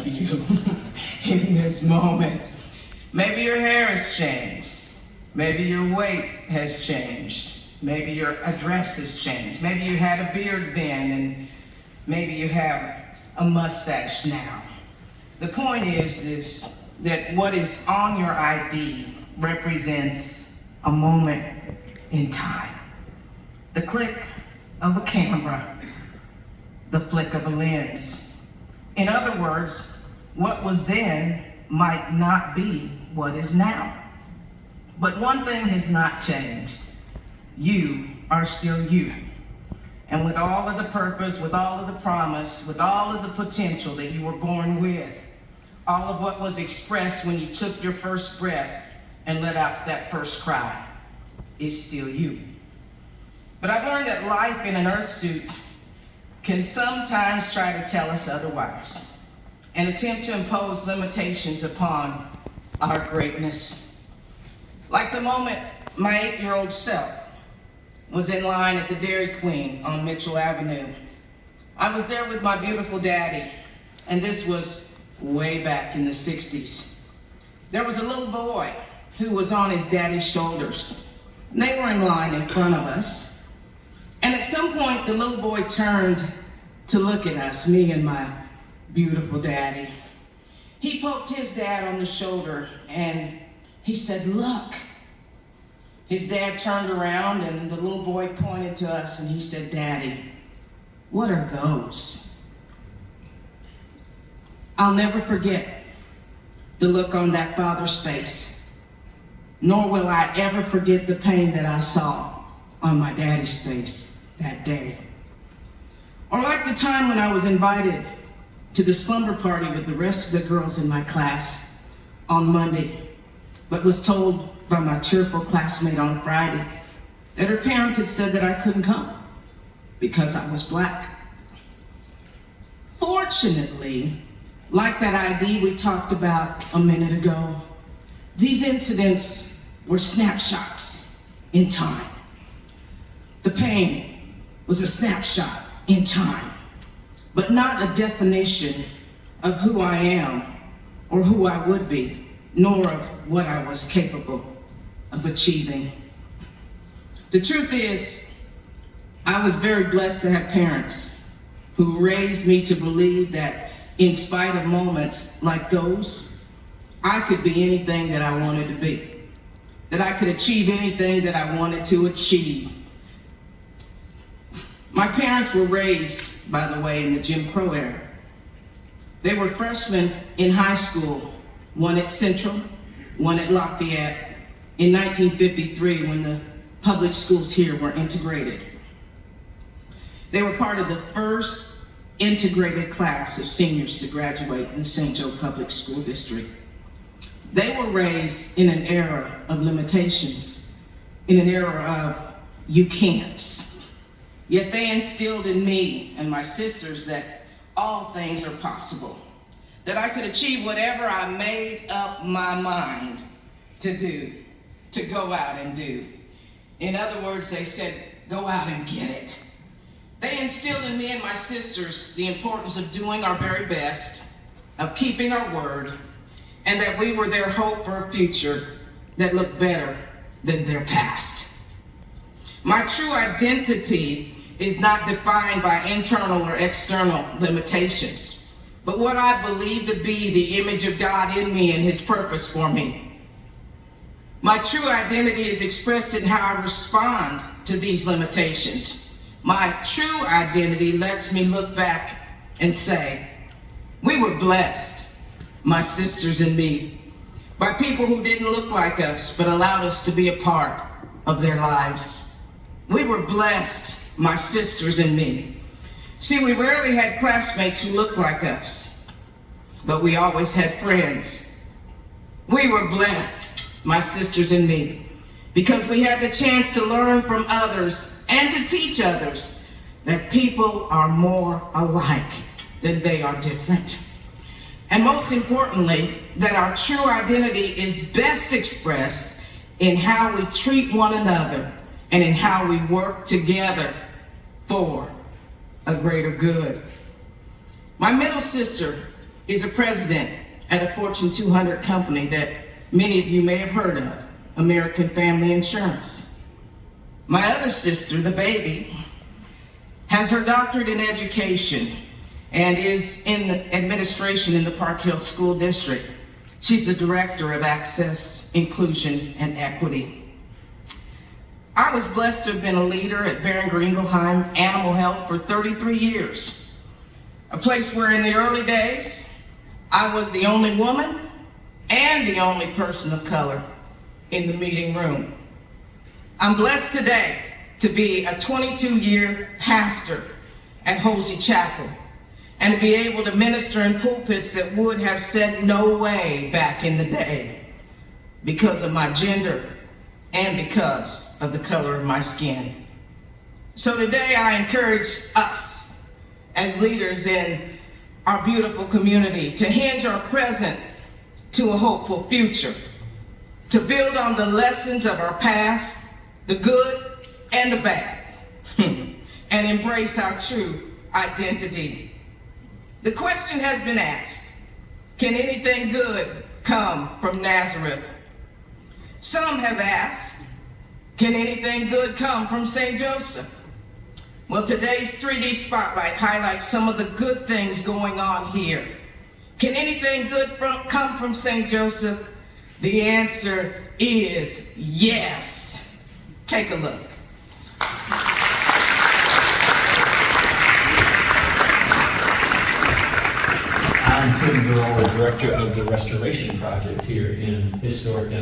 of you in this moment. Maybe your hair has changed. Maybe your weight has changed. Maybe your address has changed. Maybe you had a beard then, and maybe you have a mustache now. The point is that what is on your ID represents a moment in time. The click of a camera, the flick of a lens. In other words, what was then might not be what is now. But one thing has not changed. You are still you. And with all of the purpose, with all of the promise, with all of the potential that you were born with, all of what was expressed when you took your first breath and let out that first cry, is still you. But I've learned that life in an earth suit can sometimes try to tell us otherwise and attempt to impose limitations upon our greatness. Like the moment my 8-year-old self was in line at the Dairy Queen on Mitchell Avenue. I was there with my beautiful daddy, and this was way back in the 60s. There was a little boy who was on his daddy's shoulders. And they were in line in front of us. And at some point, the little boy turned to look at us, me and my beautiful daddy. He poked his dad on the shoulder and he said, "Look." His dad turned around and the little boy pointed to us and he said, "Daddy, what are those?" I'll never forget the look on that father's face, nor will I ever forget the pain that I saw on my daddy's face that day. Or like the time when I was invited to the slumber party with the rest of the girls in my class on Monday, but was told by my cheerful classmate on Friday that her parents had said that I couldn't come because I was black. Fortunately, like that ID we talked about a minute ago, these incidents were snapshots in time. The pain was a snapshot in time, but not a definition of who I am or who I would be, nor of what I was capable of achieving. The truth is, I was very blessed to have parents who raised me to believe that in spite of moments like those, I could be anything that I wanted to be, that I could achieve anything that I wanted to achieve. My parents were raised, by the way, in the Jim Crow era. They were freshmen in high school, one at Central, one at Lafayette, in 1953 when the public schools here were integrated. They were part of the first integrated class of seniors to graduate in the St. Joe Public School District. They were raised in an era of limitations, in an era of you can'ts. Yet they instilled in me and my sisters that all things are possible, that I could achieve whatever I made up my mind to do, to go out and do. In other words, they said, go out and get it. They instilled in me and my sisters the importance of doing our very best, of keeping our word, and that we were their hope for a future that looked better than their past. My true identity is not defined by internal or external limitations, but what I believe to be the image of God in me and his purpose for me. My true identity is expressed in how I respond to these limitations. My true identity lets me look back and say, we were blessed, my sisters and me, by people who didn't look like us but allowed us to be a part of their lives. We were blessed, my sisters and me. See, we rarely had classmates who looked like us, but we always had friends. We were blessed, my sisters and me, because we had the chance to learn from others and to teach others that people are more alike than they are different. And most importantly, that our true identity is best expressed in how we treat one another and in how we work together for a greater good. My middle sister is a president at a Fortune 200 company that many of you may have heard of, American Family Insurance. My other sister, the baby, has her doctorate in education and is in administration in the Park Hill School District. She's the director of Access, Inclusion, and Equity. I was blessed to have been a leader at Boehringer Ingelheim Animal Health for 33 years, a place where in the early days, I was the only woman and the only person of color in the meeting room. I'm blessed today to be a 22-year pastor at Hosey Chapel and to be able to minister in pulpits that would have said no way back in the day because of my gender and because of the color of my skin. So today I encourage us as leaders in our beautiful community to hinge our present to a hopeful future, to build on the lessons of our past, the good and the bad, and embrace our true identity. The question has been asked, can anything good come from Nazareth? Some have asked, can anything good come from St. Joseph? Well, today's 3D Spotlight highlights some of the good things going on here. Can anything good come from St. Joseph? The answer is yes. Take a look. I'm Tim Burrell, Director of the Restoration Project here in historic